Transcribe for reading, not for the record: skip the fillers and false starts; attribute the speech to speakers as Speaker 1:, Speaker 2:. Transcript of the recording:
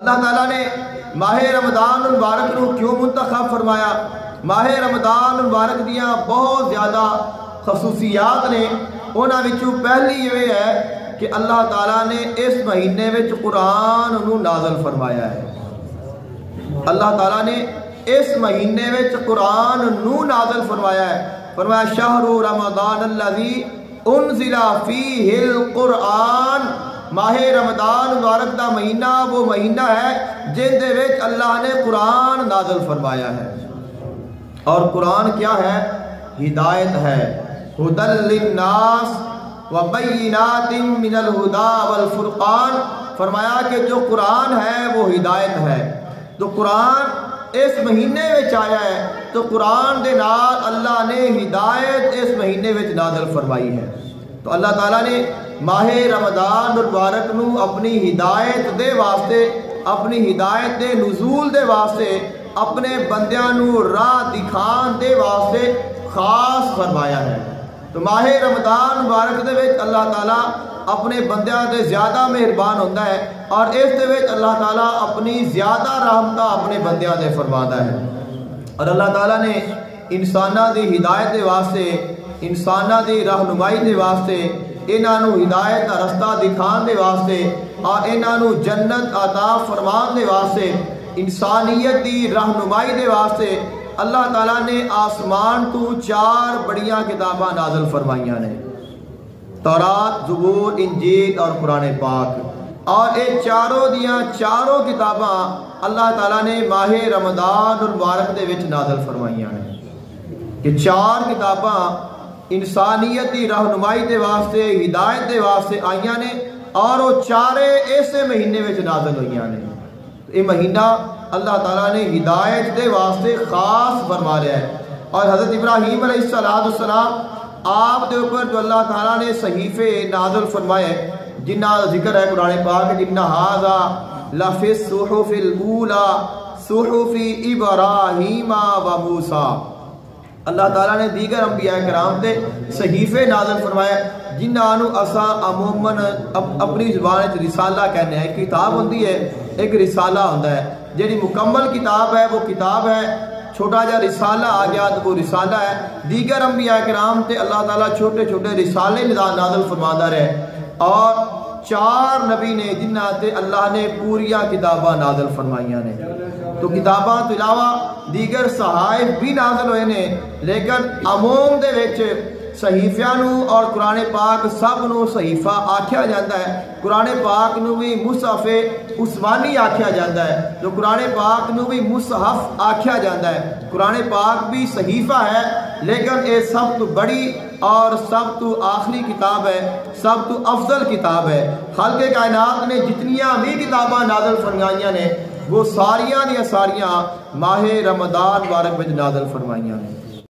Speaker 1: اللہ تعالیٰ نے ماہ رمضان المبارک کو کیوں منتخب فرمایا؟ ماہ رمضان المبارک دیاں بہت زیادہ خصوصیات نے، انہاں وچوں پہلی یہ ہے کہ اللہ تعالیٰ نے اس مہینے وچ قرآن نو نازل فرمایا ہے۔ اللہ تعالیٰ نے اس مہینے وچ قرآن نو نازل فرمایا ہے۔ فرمایا شہر رمضان الذی انزل فیہ القرآن، ماہ رمضان مبارک دا مہینہ وہ مہینہ ہے جن دے وچ اللہ نے قرآن نازل فرمایا ہے۔ اور قرآن کیا ہے؟ ہدایت ہے۔ ہدی للناس وبینات من الہدی والفرقان، فرمایا کہ جو قرآن ہے وہ ہدایت ہے۔ تو قرآن اس مہینے وچ آیا ہے، تو قرآن دے نال اللہ نے ہدایت اس مہینے وچ نازل فرمائی ہے۔ تو اللہ تعالیٰ نے ماہ رمضان المبارک نو اپنی ہدایت دے واسطے، اپنی ہدایت دے نزول دے واسطے، اپنے بندیاں نو راہ دکھان دے واسطے خاص فرمایا ہے۔ تو ماہ رمضان مبارک دے وچ اللہ تعالیٰ اپنے بندیاں دے زیادہ مہربان ہوتا ہے، اور اس دے وچ اللہ تعالیٰ اپنی زیادہ رحمتہ اپنے بندیاں دے فرماتا ہے۔ اور اللہ تعالیٰ نے انساناں دی ہدایت دے واسطے، انساناں دی رہنمائی دے واسطے، انہاں نو ہدایت دا رستہ دکھان دے واسطے اور انہاں نو جنت عطا فرمان دے واسطے، انسانیت دی رہنمائی دے واسطے اللہ تعالیٰ نے آسمان تو 4 بڑیاں کتاباں نازل فرمائیاں نے، تورات، زبور، انجیل اور قرآن پاک۔ اور یہ چاروں دیاں چاروں کتاباں اللہ تعالیٰ نے ماہ رمضان المبارک دے وچ نازل فرمائیاں نے۔ کہ 4 کتاباں انسانیت دی رہنمائی دے واسطے، ہدایت دے واسطے آئیاں نے، اور وہ 4 ایسے مہینے وچ نازل ہوئیاں نے۔ یہ مہینہ اللہ تعالیٰ نے ہدایت دے واسطے خاص فرما رہا ہے۔ اور حضرت ابراہیم علیہ السلام آپ دے اوپر جو اللہ تعالیٰ نے صحیفے نازل فرمائے، جنہ ذکر ہے قرآن پاک، جنہ ھذا لفی الصحف الاولی صحف ابراہیم و موسیٰ، اللہ تعالیٰ نے دیگر انبیاء کرام تے صحیفے نازل فرمایا، جنہاں نو اساں عموماً اپنی زبان وچ رسالہ کہنے ہیں۔ کتاب ہوندی ہے، ایک رسالہ ہوندا ہے، جیڑی مکمل کتاب ہے وہ کتاب ہے، چھوٹا جا رسالہ آ گیا تو وہ رسالہ ہے۔ دیگر انبیاء کرام تے اللہ تعالیٰ چھوٹے چھوٹے رسالے نازل فرماتا رہے، اور 4 نبی نے جنہ تے اللہ نے پوریا کتاباں نازل فرمائیاں نے۔ تو کتاباں تو علاوہ دیگر صحائف بھی نازل ہوئے نے، لیکن عموم دے وچ صحیفیاں نو اور قرآن پاک سب نو صحیفہ آکھیا جاتا ہے۔ قرآن پاک نو بھی مصحف عثمانی آکھیا جاتا ہے، جو قرآن پاک نو بھی مصحف آکھیا جاتا ہے۔ قرآن پاک بھی صحیفہ ہے، لیکن یہ سب تو بڑی اور سب تو آخری کتاب ہے، سب تو افضل کتاب ہے۔ خالق کائنات نے جتنیاں بھی کتاباں نازل فرمائیاں نے، وہ ساریاں دیا ساریاں ماہ رمضان مبارک میں نازل فرمائیاں نے۔